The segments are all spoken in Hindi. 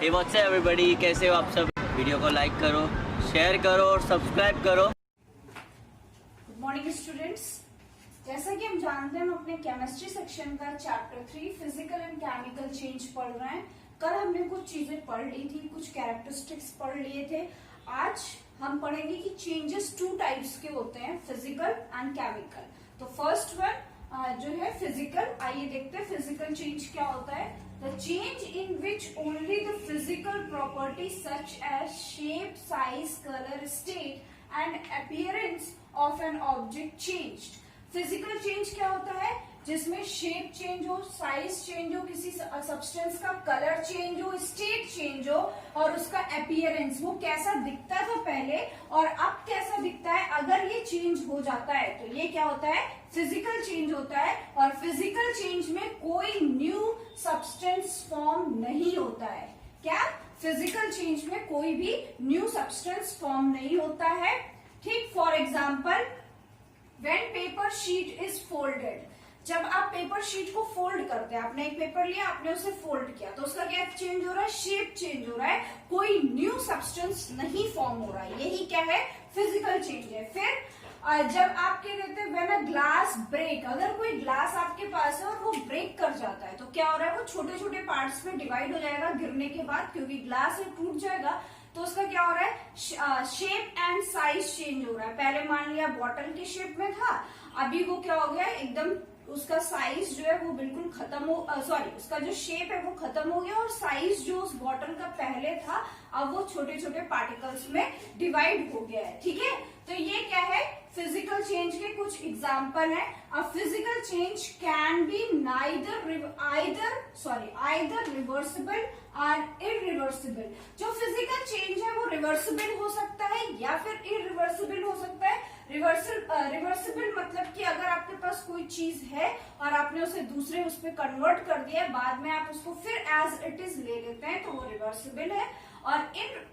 हे व्हाट्स अप एवरीबॉडी, कैसे हो आप सब। वीडियो को लाइक करो, शेयर करो और सब्सक्राइब करो। Good morning students. जैसा कि हम जानते हैं, हम अपने केमिस्ट्री सेक्शन का chapter 3 physical and chemical change पढ़ रहे हैं। कल हमने कुछ चीजें पढ़ ली थी, कुछ कैरेक्टरिस्टिक्स पढ़ लिए थे। आज हम पढ़ेंगे कि चेंजेस 2 टाइप्स के होते हैं, फिजिकल एंड केमिकल। तो फर्स्ट वन जो है फिजिकल, आइए देखते हैं फिजिकल चेंज क्या होता है। The change in which only the physical property such as shape, size, colour, state and appearance of an object changed. Physical change क्या होता है? जिसमें शेप चेंज हो, साइज चेंज हो, किसी सब्सटेंस का कलर चेंज हो, स्टेट चेंज हो और उसका अपीयरेंस, वो कैसा दिखता था पहले और अब कैसा दिखता है, अगर ये चेंज हो जाता है तो ये क्या होता है? फिजिकल चेंज होता है। और फिजिकल चेंज में कोई न्यू सब्सटेंस फॉर्म नहीं होता है। क्या? फिजिकल चेंज में कोई भी न्यू सब्सटेंस फॉर्म नहीं होता है। ठीक, for example when paper sheet is folded, जब आप पेपर शीट को फोल्ड करते हैं, आपने एक पेपर लिया, आपने उसे फोल्ड किया, तो उसका क्या चेंज हो रहा है? शेप चेंज हो रहा है, कोई न्यू सब्सटेंस नहीं फॉर्म हो रहा है। यही क्या है? फिजिकल चेंज है। फिर जब आप क्या कहते हैं, व्हेन अ ग्लास ब्रेक, अगर कोई ग्लास आपके पास है और वो ब्रेक कर जाता है तो क्या हो रहा है? वो छोटे छोटे पार्ट्स में डिवाइड हो जाएगा गिरने के बाद, क्योंकि ग्लास है, टूट जाएगा। तो उसका क्या हो रहा है? शेप एंड साइज चेंज हो रहा है। पहले मान लिया बॉटल के शेप में था, अभी वो क्या हो गया, एकदम उसका साइज जो है वो बिल्कुल खत्म हो, सॉरी, उसका जो शेप है वो खत्म हो गया और साइज जो उस बॉटल का पहले था अब वो छोटे छोटे पार्टिकल्स में डिवाइड हो गया है। ठीक है, तो ये क्या है? फिजिकल चेंज के कुछ एग्जाम्पल है। अ physical change can be either reversible और इरिवर्सिबल। जो फिजिकल चेंज है वो रिवर्सिबल हो सकता है या फिर इरिवर्सिबल हो सकता है। रिवर्सिबल मतलब कि अगर आपके पास कोई चीज है और आपने उसे दूसरे उस पर कन्वर्ट कर दिया, बाद में आप उसको फिर एज इट इज ले लेते हैं, तो वो रिवर्सिबल है। और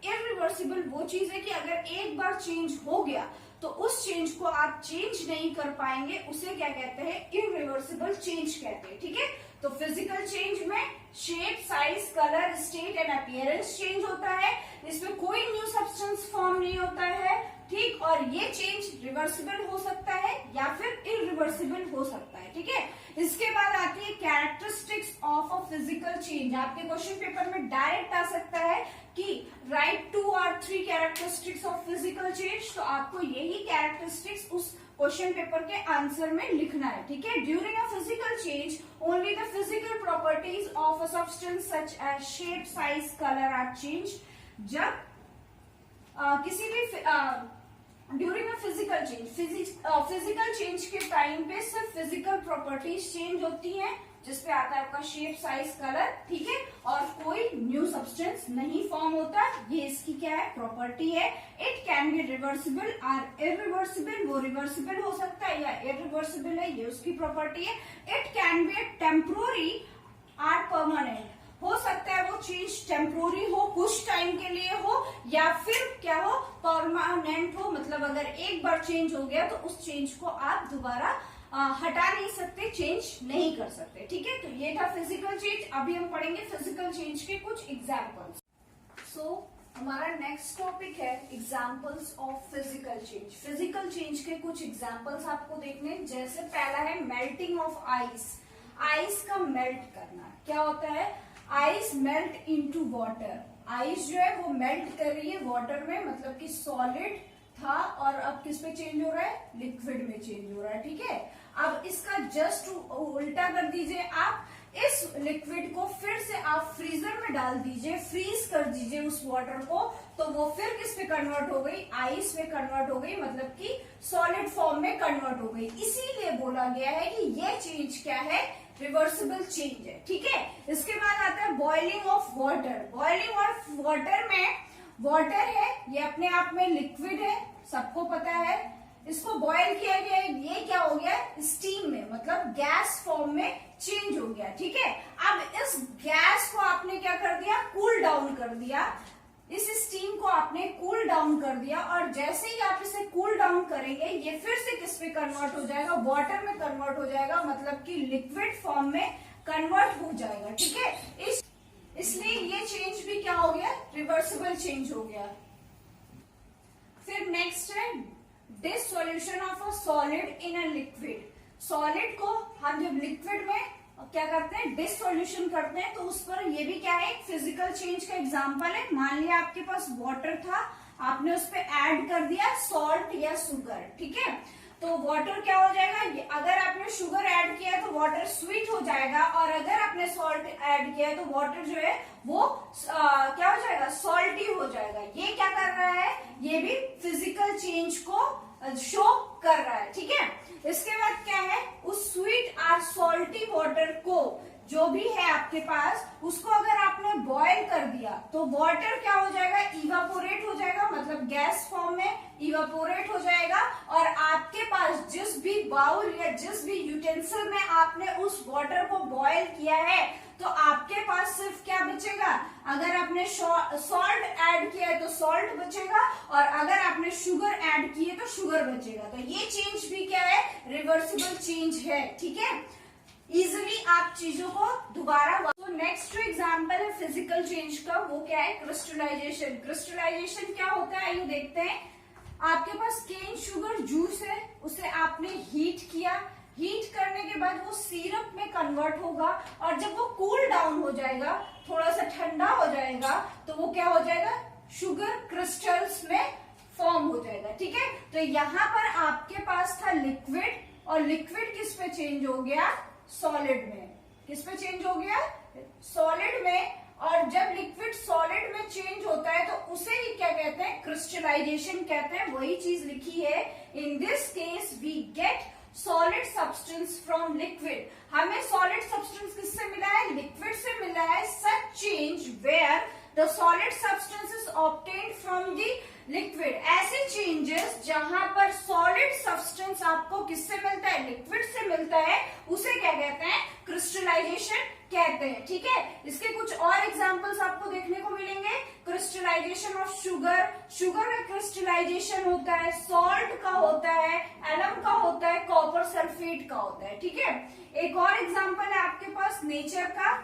इरिवर्सिबल वो चीज है कि अगर एक बार चेंज हो गया तो उस चेंज को आप चेंज नहीं कर पाएंगे, उसे क्या कहते हैं? इरिवर्सिबल चेंज कहते हैं। ठीक है, तो फिजिकल चेंज में shape, size, colour, state and appearance change होता है। इसमें कोई न्यू सब्सटेंस फॉर्म नहीं होता है। ठीक, और ये चेंज रिवर्सिबल हो सकता है या फिर इरिवर्सिबल हो सकता है। ठीक है, इसके बाद आती है characteristics of a physical change. आपके क्वेश्चन पेपर में डायरेक्ट आ सकता है कि राइट 2 और 3 कैरेक्टरिस्टिक्स ऑफ फिजिकल चेंज, तो आपको यही कैरेक्टरिस्टिक्स उस क्वेश्चन पेपर के आंसर में लिखना है। ठीक है, during a physical change only the physical properties of a substance such as shape, size, colour are change. जब किसी भी during a physical change, physical change के टाइम पे सिर्फ फिजिकल प्रॉपर्टीज चेंज होती हैं, जिसपे आता है आपका शेप, साइज, कलर। ठीक है, और कोई न्यू सब्सटेंस नहीं फॉर्म होता। ये इसकी क्या है? प्रॉपर्टी है। इट कैन बी रिवर्सिबल और इरिवर्सिबल, वो रिवर्सिबल हो सकता है या इरिवर्सिबल है, ये उसकी प्रॉपर्टी है। इट कैन बी टेम्पोररी और परमानेंट, हो सकता है वो चेंज टेम्पोररी हो, कुछ टाइम के लिए हो, या फिर क्या हो? परमानेंट हो, मतलब अगर एक बार चेंज हो गया तो उस चेंज को आप दोबारा हटा नहीं सकते, चेंज नहीं कर सकते। ठीक है, तो ये था फिजिकल चेंज। अभी हम पढ़ेंगे फिजिकल चेंज के कुछ एग्जाम्पल्स। हमारा नेक्स्ट टॉपिक है examples of physical change. Physical change के कुछ एग्जाम्पल्स आपको देखने, जैसे पहला है मेल्टिंग ऑफ आइस। आइस का मेल्ट करना। क्या होता है? Ice melt into water. Ice जो है वो मेल्ट कर रही है वाटर में, मतलब कि सॉलिड था और अब किस पे चेंज हो रहा है? लिक्विड में चेंज हो रहा है। ठीक है, अब इसका जस्ट उल्टा कर दीजिए, आप इस लिक्विड को फिर से आप फ्रीजर में डाल दीजिए, फ्रीज कर दीजिए उस वाटर को, तो वो फिर किस पे कन्वर्ट हो गई? आइस में कन्वर्ट हो गई, मतलब कि सॉलिड फॉर्म में कन्वर्ट हो गई। इसीलिए बोला गया है कि ये चेंज क्या है? रिवर्सिबल चेंज है। ठीक है, इसके बाद आता है boiling of water. Boiling of water में वाटर है, ये अपने आप में लिक्विड है, सबको पता है। इसको बॉयल किया गया है, ये क्या हो गया? स्टीम में, मतलब गैस फॉर्म में चेंज हो गया। ठीक है, अब इस गैस को आपने क्या कर दिया? कूल डाउन कर दिया। इस स्टीम को आपने कूल डाउन कर दिया और जैसे ही आप इसे कूल डाउन करेंगे ये फिर से किस पे कन्वर्ट हो जाएगा? वाटर में कन्वर्ट हो जाएगा, मतलब कि लिक्विड फॉर्म में कन्वर्ट हो जाएगा। ठीक है, इसलिए ये चेंज भी क्या हो रिवर्सिबल चेंज हो गया। फिर नेक्स्ट है dissolution of a solid in a liquid. Solid को हम जब लिक्विड में क्या करते हैं, डिसोल्यूशन करते हैं, तो उस पर ये भी क्या है, एक फिजिकल चेंज का एग्जांपल है। मान लिया आपके पास वाटर था, आपने उस पर ऐड कर दिया सॉल्ट या शुगर, ठीक है, तो वाटर क्या हो जाएगा, अगर आपने शुगर ऐड किया है तो वाटर स्वीट हो जाएगा, और अगर आपने सॉल्ट ऐड किया है तो वाटर जो है वो क्या हो जाएगा, सॉल्टी हो जाएगा। ये क्या कर रहा है, ये भी फिजिकल चेंज को शो कर रहा है, ठीक है। इसके बाद क्या है, उस स्वीट और सॉल्टी वाटर को जो भी है आपके पास, उसको अगर आपने बॉयल कर दिया तो वाटर क्या हो जाएगा, इवापोरेट हो जाएगा, मतलब गैस फॉर्म में इवापोरेट हो जाएगा। और आपके पास जिस भी बाउल या जिस भी यूटेंसिल में आपने उस वाटर को बॉयल किया है, तो आपके पास सिर्फ क्या बचेगा, अगर आपने सॉल्ट ऐड किया है तो सॉल्ट बचेगा, और अगर आपने शुगर ऐड की है तो शुगर बचेगा। तो ये चेंज भी क्या है, रिवर्सिबल चेंज है, ठीक है। इजिली आप चीजों को दोबारा। तो नेक्स्ट जो एग्जांपल है फिजिकल चेंज का, वो क्या है, क्रिस्टलाइजेशन। क्रिस्टलाइजेशन क्या होता है, आइए देखते हैं। आपके पास केन शुगर जूस है, उसे आपने हीट किया, हीट करने के बाद वो सिरप में कन्वर्ट होगा, और जब वो कूल डाउन हो जाएगा, थोड़ा सा ठंडा हो जाएगा, तो वो क्या हो जाएगा, शुगर क्रिस्टल्स में फॉर्म हो जाएगा, ठीक है। तो यहाँ पर आपके पास था लिक्विड, और लिक्विड किस पे चेंज हो गया, सॉलिड में। किस पे चेंज हो गया, सॉलिड में। और जब लिक्विड सॉलिड में चेंज होता है तो उसे ही क्या कहते हैं, क्रिस्टलाइजेशन कहते हैं। वही चीज लिखी है, in this case we get solid substance from liquid. हमें सॉलिड सब्सटेंस किससे मिला है, लिक्विड से मिला है। Such change where the solid substance is obtained from the liquid. ऐसे चेंजेस जहां पर सॉलिड सब्सटेंस आपको किससे मिलता है, लिक्विड से मिलता है, उसे क्या कहते हैं, क्रिस्टलाइजेशन कहते हैं, ठीक है। इसके कुछ और एग्जांपल्स आपको देखने को मिलेंगे। क्रिस्टलाइजेशन ऑफ शुगर, शुगर में क्रिस्टलाइजेशन होता है, सॉल्ट का होता है, एलम का होता है, कॉपर सल्फेट का होता है, ठीक है। एक और एग्जांपल है आपके पास नेचर का,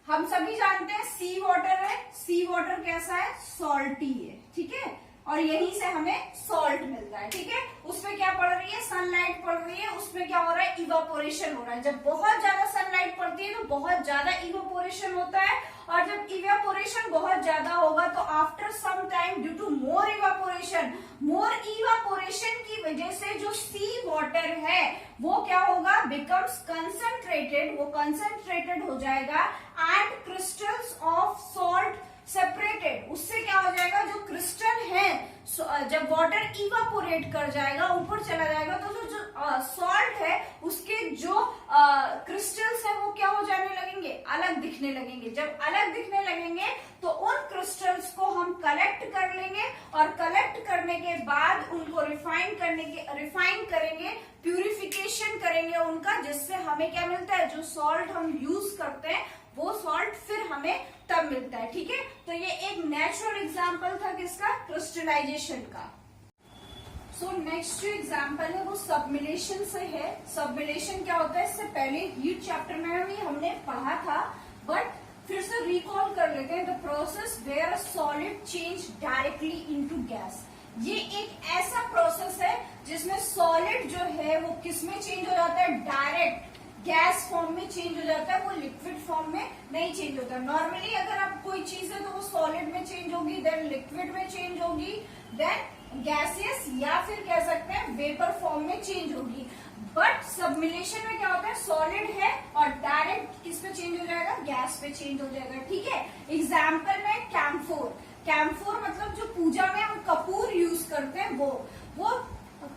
हम सभी जानते हैं सी वाटर है। सी वाटर कैसा है, सॉल्टी है, ठीक है, और यहीं से हमें सॉल्ट मिलता है, ठीक है। उसमें क्या पड़ रही है, सनलाइट पड़ रही है, उसमें क्या हो रहा है, इवापोरेशन हो रहा है। जब बहुत ज्यादा सनलाइट पड़ती है तो बहुत ज्यादा इवापोरेशन होता है, और जब इवापोरेशन बहुत ज्यादा होगा तो after some time due to more evaporation की वजह से जो सी वाटर है वो क्या होगा, बिकम्स कंसंट्रेटेड, वो कंसंट्रेटेड हो जाएगा, and crystals of salt separated. उससे क्या हो जाएगा, जो क्रिस्टल है, जब वाटर इवापोरेट कर जाएगा, ऊपर चला जाएगा, तो जो सॉल्ट है उसके जो क्रिस्टल्स है वो क्या हो जाने लगेंगे, अलग दिखने लगेंगे। जब अलग दिखने लगेंगे तो उन क्रिस्टल्स को हम कलेक्ट कर लेंगे, और कलेक्ट करने के बाद उनको रिफाइन करेंगे, प्यूरिफिकेशन करेंगे उनका, जिससे हमें क्या मिलता है, जो सॉल्ट हम यूज करते हैं वो सॉल्ट फिर हमें तब मिलता है, ठीक है। तो ये एक नेचुरल एग्जांपल था किसका, क्रिस्टलाइजेशन का। सो नेक्स्ट जो एग्जांपल है वो सबमिलेशन से है। सबमिलेशन क्या होता है, इससे पहले हीट चैप्टर में भी हमने पढ़ा था, बट फिर से रिकॉल कर लेते हैं। The process where a solid change directly into gas. ये एक ऐसा प्रोसेस है जिसमें सॉलिड जो है वो किसमें चेंज हो जाता है, डायरेक्ट गैस फॉर्म में चेंज हो जाता है, वो लिक्विड फॉर्म में नहीं चेंज होता। नॉर्मली अगर आप कोई चीज है तो वो सॉलिड में चेंज होगी, देन लिक्विड में चेंज होगी, देन गैसियस या फिर कह सकते हैं वेपर फॉर्म में चेंज होगी। बट सबमिलेशन में क्या होता है, सॉलिड है और डायरेक्ट किस पे चेंज हो जाएगा, गैस पे चेंज हो जाएगा, ठीक है। एग्जाम्पल में कैम्फोर। कैम्फोर मतलब जो पूजा में हम कपूर यूज करते हैं वो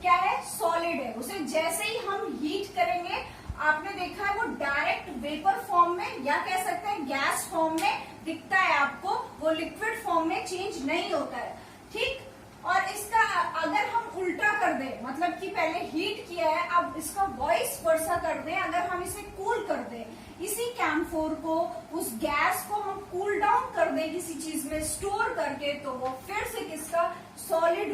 क्या है, सॉलिड है। उसे जैसे ही हम हीट करेंगे, आपने देखा है वो डायरेक्ट वेपर फॉर्म में या कह सकते हैं गैस फॉर्म में दिखता है आपको, वो लिक्विड फॉर्म में चेंज नहीं होता है, ठीक। और इसका अगर हम उल्टा कर दें, मतलब कि पहले हीट किया है, अब इसका वॉइस वर्सा कर दें, अगर हम इसे कूल कर दें, इसी कैम्फोर को, उस गैस को हम कूल डाउन कर दें किसी चीज में स्टोर करके, तो वो फिर से किसका, सॉलिड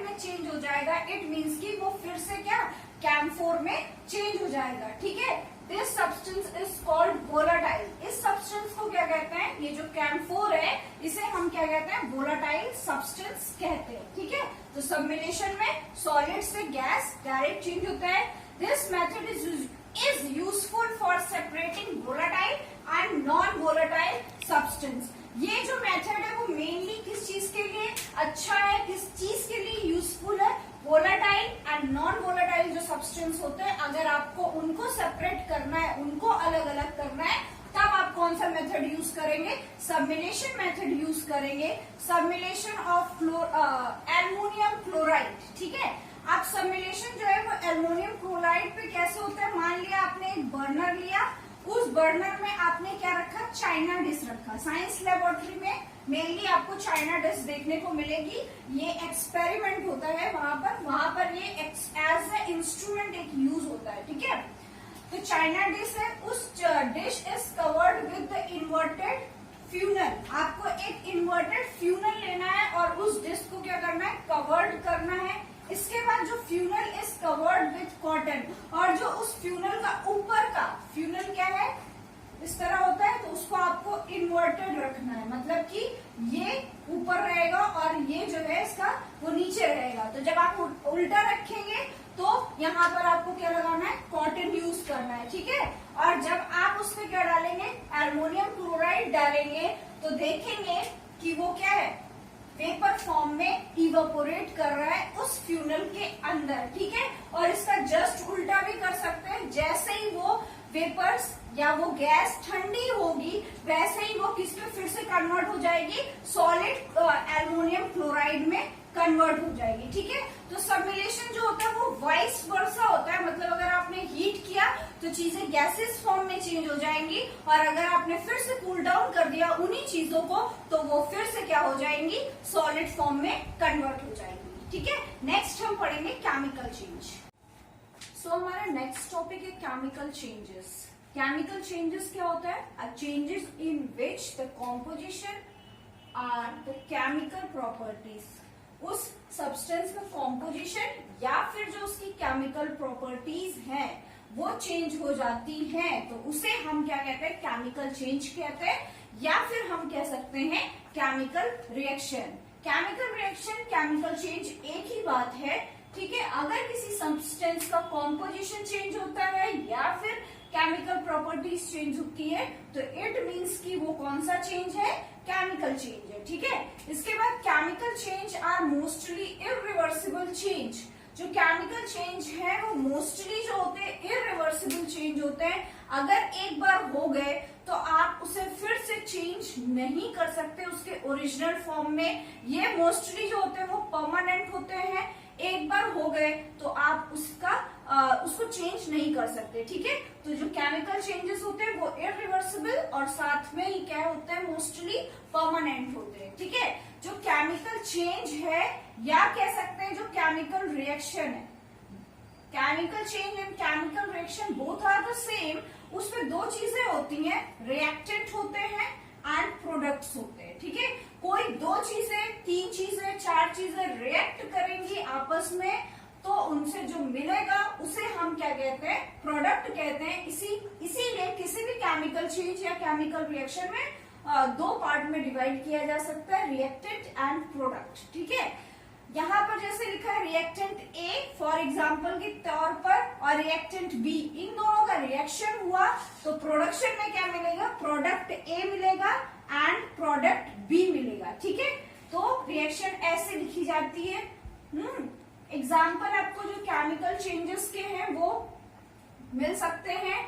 में चेंज हो जाएगा। इट मीन्स कि वो फिर से क्या, कैम्फोर में चेंज हो जाएगा, ठीक है। This substance is called volatile. इस सब्सटेंस को क्या कहते हैं, ये जो कैम्फोर है इसे हम क्या कहते हैं, वोलाटाइल सब्सटेंस कहते हैं। ठीक है, तो सबमिलेशन में सॉलिड से गैस डायरेक्ट चेंज होता है। This method is useful for separating volatile and non volatile substance. ये जो मेथड है वो मेनली किस चीज के लिए अच्छा है, किस चीज के लिए यूजफुल है, वोलाटाइल एंड नॉन वोलाटाइल जो सब्सटेंस होते हैं अगर आपको उनको सेपरेट करना है, उनको अलग अलग करना है, तब आप कौन सा मेथड यूज करेंगे, सबमिलेशन मेथड यूज करेंगे। सबमिलेशन ऑफ एल्युमिनियम क्लोराइड। ठीक है, आप सबमिलेशन जो है वो एल्युमिनियम क्लोराइड पे कैसे होता है, मान लिया आपने एक बर्नर लिया, उस बर्नर में आपने क्या रखा, चाइना डिश रखा। साइंस लेबोरेटरी में मेनली आपको चाइना डिश देखने को मिलेगी। ये एक्सपेरिमेंट होता है वहां पर ये एज ए इंस्ट्रूमेंट एक यूज होता है। ठीक है, तो चाइना डिश है, उस dish is covered with the inverted funnel. आपको एक इन्वर्टेड फ्यूनल लेना है और उस डिश को क्या करना है, कवर्ड करना है। इसके बाद जो funnel is covered with cotton, और जो उस फ्यूनल का ऊपर का फ्यूनल क्या है, इस तरह होता है, तो उसको आपको इन्वर्टेड रखना है, मतलब कि ये ऊपर रहेगा और ये जो है इसका वो नीचे रहेगा। तो जब आप उल्टा रखेंगे तो यहाँ पर आपको क्या लगाना है, कॉटन यूज करना है। ठीक है, और जब आप उसमें क्या डालेंगे, एल्युमिनियम क्लोराइड डालेंगे, तो देखेंगे कि वो क्या है, वेपर फॉर्म में इवेपोरेट कर रहा है उस फ्यूनल के अंदर। ठीक है, और इसका जस्ट उल्टा भी कर सकते हैं, जैसे ही वो वेपर्स या वो गैस ठंडी होगी वैसे ही वो किस पे फिर से कन्वर्ट हो जाएगी, सॉलिड एल्युमिनियम क्लोराइड में कन्वर्ट हो जाएगी। ठीक है, तो सबमिलेशन जो होता है वो वाइस वर्सा होता है, मतलब अगर आपने हीट किया तो चीजें गैसेस फॉर्म में चेंज हो जाएंगी, और अगर आपने फिर से कूल डाउन कर दिया उन्हीं चीजों को तो वो फिर से क्या हो जाएंगी, सॉलिड फॉर्म में कन्वर्ट हो जाएंगी। ठीक है, नेक्स्ट हम पढ़ेंगे केमिकल चेंज। सो हमारा नेक्स्ट टॉपिक है केमिकल चेंजेस। केमिकल चेंजेस क्या होता है, changes in which the composition or the chemical properties. उस सब्सटेंस का कॉम्पोजिशन या फिर जो उसकी केमिकल प्रॉपर्टीज हैं वो चेंज हो जाती हैं, तो उसे हम क्या कहते हैं, केमिकल चेंज कहते हैं, या फिर हम कह सकते हैं chemical reaction. Chemical reaction, chemical change एक ही बात है। ठीक है, अगर किसी सब्सटेंस का कॉम्पोजिशन चेंज होता है या फिर केमिकल प्रॉपर्टीज चेंज होती है तो इट मीन्स कि वो कौन सा चेंज है, केमिकल चेंज है। ठीक है, इसके बाद chemical change are mostly irreversible change. जो केमिकल चेंज है वो मोस्टली जो होते हैं इरिवर्सिबल चेंज होते हैं। अगर एक बार हो गए तो आप उसे फिर से चेंज नहीं कर सकते उसके ओरिजिनल फॉर्म में। ये मोस्टली जो होते हैं वो परमानेंट होते हैं, एक बार हो गए तो आप उसको चेंज नहीं कर सकते। ठीक है, तो जो केमिकल चेंजेस होते हैं वो इरिवर्सिबल और साथ में ही क्या होते हैं, मोस्टली परमानेंट होते हैं। ठीक है, जो केमिकल चेंज है या कह सकते हैं जो केमिकल रिएक्शन है, chemical change and chemical reaction both are the same. उसमें दो चीजें होती हैं, रिएक्टेंट होते हैं एंड प्रोडक्ट्स होते हैं। ठीक है, कोई दो चीजें, तीन चीजें, चार चीजें रिएक्ट करेंगी आपस में तो उनसे जो मिलेगा उसे हम क्या कहते हैं, प्रोडक्ट कहते हैं। इसीलिए किसी भी केमिकल चेंज या केमिकल रिएक्शन में दो पार्ट में डिवाइड किया जा सकता है, रिएक्टेंट एंड प्रोडक्ट। ठीक है, यहाँ पर जैसे लिखा है रिएक्टेंट ए फॉर एग्जाम्पल के तौर पर और रिएक्टेंट बी, इन दोनों का रिएक्शन हुआ तो प्रोडक्शन में क्या मिलेगा, प्रोडक्ट ए मिलेगा एंड प्रोडक्ट बी मिलेगा। ठीक है, तो रिएक्शन ऐसे लिखी जाती है। एग्जाम्पल आपको जो केमिकल चेंजेस के हैं वो मिल सकते हैं,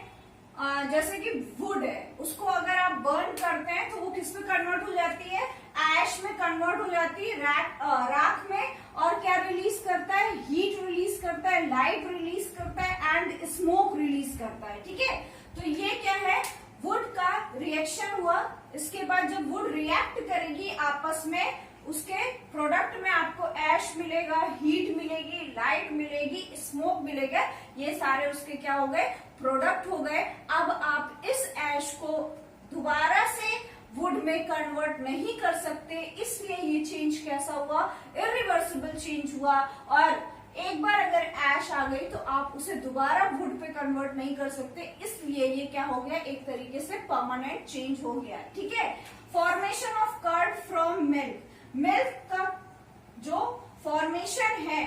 जैसे कि वुड है, उसको अगर आप बर्न करते हैं तो वो किस में कन्वर्ट हो जाती है, ऐश में कन्वर्ट हो जाती है, राख में, और क्या रिलीज करता है, हीट रिलीज करता है, लाइट रिलीज करता है एंड स्मोक रिलीज करता है। ठीक है, तो ये क्या है, वुड का रिएक्शन हुआ। इसके बाद जब वुड रिएक्ट करेगी आपस में, उसके प्रोडक्ट में आपको ऐश मिलेगा, हीट मिलेगी, लाइट मिलेगी, स्मोक मिलेगा, ये सारे उसके क्या हो गए, प्रोडक्ट हो गए। अब आप इस ऐश को दोबारा से वुड में कन्वर्ट नहीं कर सकते, इसलिए ये चेंज कैसा हुआ, इरिवर्सिबल चेंज हुआ। और एक बार अगर ऐश आ गई तो आप उसे दोबारा वुड पे कन्वर्ट नहीं कर सकते, इसलिए ये क्या हो गया, एक तरीके से परमानेंट चेंज हो गया। ठीक है। Formation of curd from milk, milk का जो फॉर्मेशन है,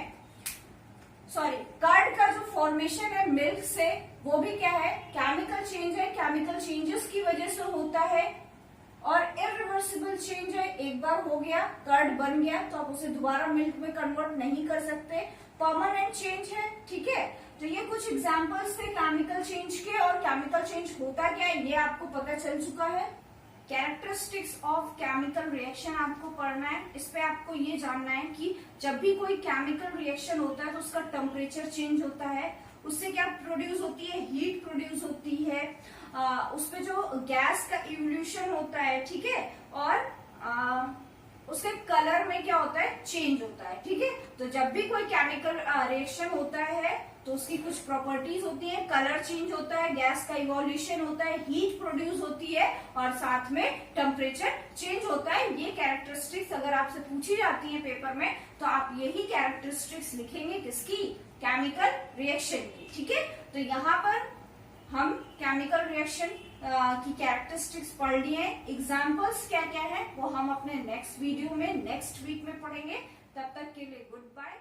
सॉरी कर्ड का जो फॉर्मेशन है मिल्क से, वो भी क्या है, केमिकल चेंज है, केमिकल चेंजेस की वजह से होता है। और इरिवर्सिबल चेंज है, एक बार हो गया कर्ड बन गया तो आप उसे दोबारा मिल्क में कन्वर्ट नहीं कर सकते, परमानेंट चेंज है। ठीक है। तो ये कुछ एग्जांपल्स थे केमिकल चेंज के, और केमिकल चेंज होता क्या है ये आपको पता चल चुका है। कैरेक्टरिस्टिक्स ऑफ केमिकल रिएक्शन आपको पढ़ना है। इस पे आपको ये जानना है कि जब भी कोई केमिकल रिएक्शन होता है तो उसका टेम्परेचर चेंज होता है, उससे क्या प्रोड्यूस होती है, हीट प्रोड्यूस होती है, उसपे जो गैस का इवोल्यूशन होता है। ठीक है। और उसके कलर में क्या होता है, चेंज होता है। ठीक है। तो जब भी कोई केमिकल रिएक्शन होता है तो उसकी कुछ प्रॉपर्टीज होती है, कलर चेंज होता है, गैस का इवोल्यूशन होता है, हीट प्रोड्यूस होती है और साथ में टेम्परेचर चेंज होता है। ये कैरेक्टरिस्टिक्स अगर आपसे पूछी जाती है पेपर में तो आप यही कैरेक्टरिस्टिक्स लिखेंगे, किसकी, केमिकल रिएक्शन की। ठीक है। तो यहाँ पर हम केमिकल रिएक्शन की कैरेक्टरिस्टिक्स पढ़ लिए। एग्जाम्पल्स क्या क्या है वो हम अपने नेक्स्ट वीडियो में नेक्स्ट वीक में पढ़ेंगे। तब तक के लिए गुड बाय।